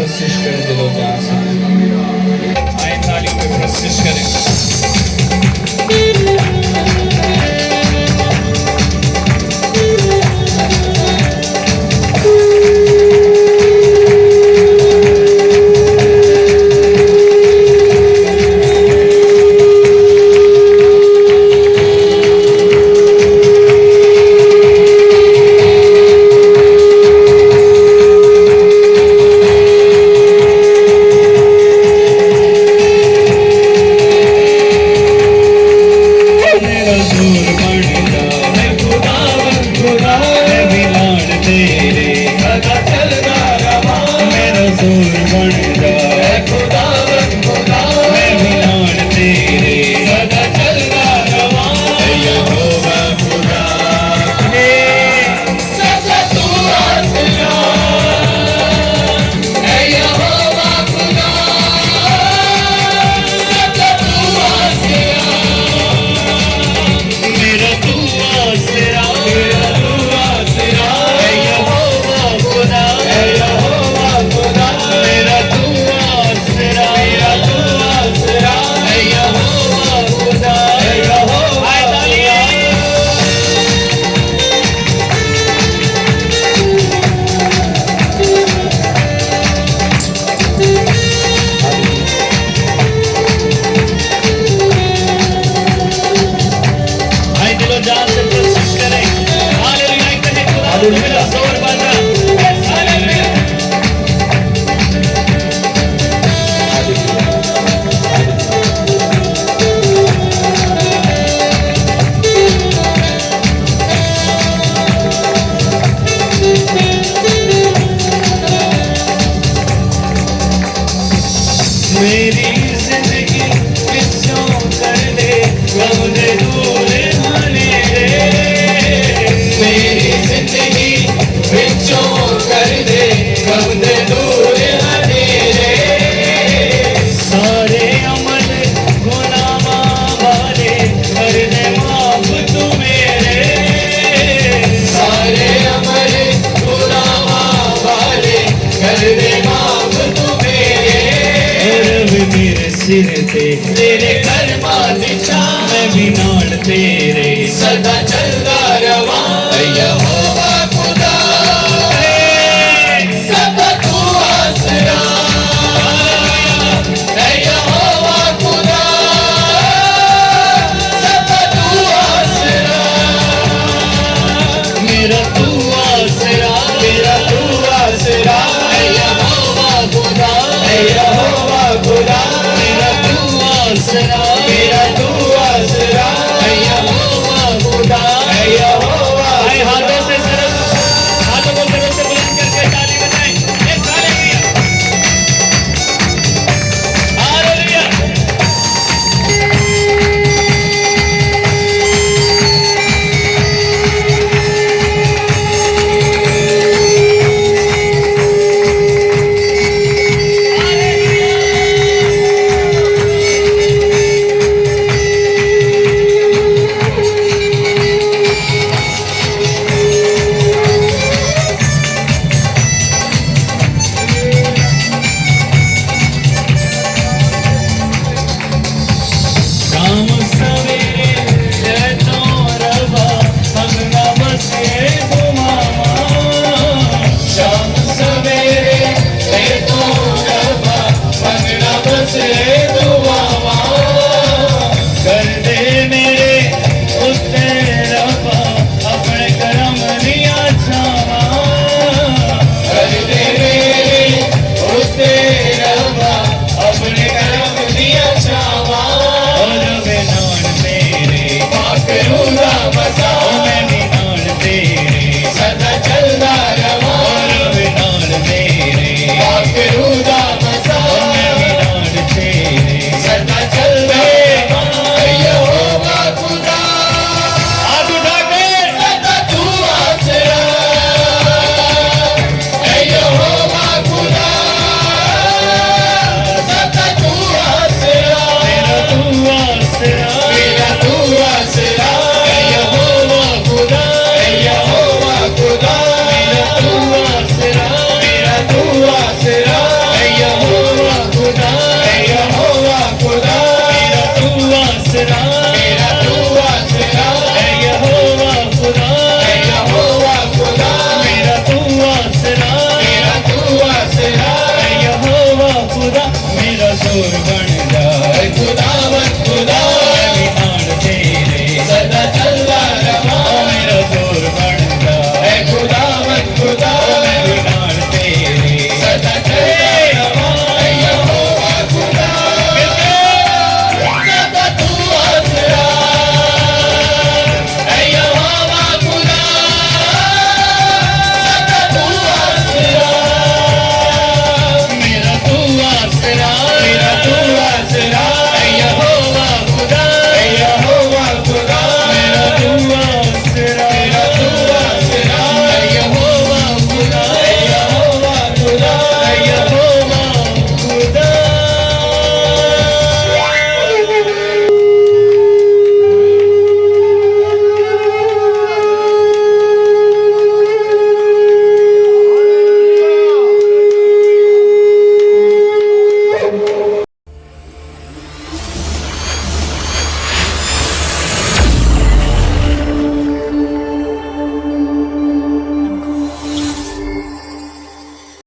प्रशिश कर दिलो जान से। आए तालियों में प्रशिश करें। मेरी जिंदगी किस्सों कर दे गम दे दूर होने दे। मेरी जिंदगी किस्सों कर दे गम दे दूर होने दे। सारे अमल गुनाह वाले कर दे माफ तू मेरे। सारे अमल गुनाह वाले कर दे माफ तू मेरे सिर ते तेरे कर्मा दी छां मैं भी नाल तेरे सदा चलदा रवां। यहोवा खुदा सदा तू आसरा। यहोवा खुदा सदा तू आसरा। मेरा तू आसरा मेरा तू आसरा। यहोवा खुदा यहोवा खुदा मेरा तू आसरा मेरा तू आसरा। यहोवा खुदा यहोवा। हाथों से हाथों को जरूर से बुलंद करके ताली बजाएं। एक हालेलुया हालेलुया। मोर बन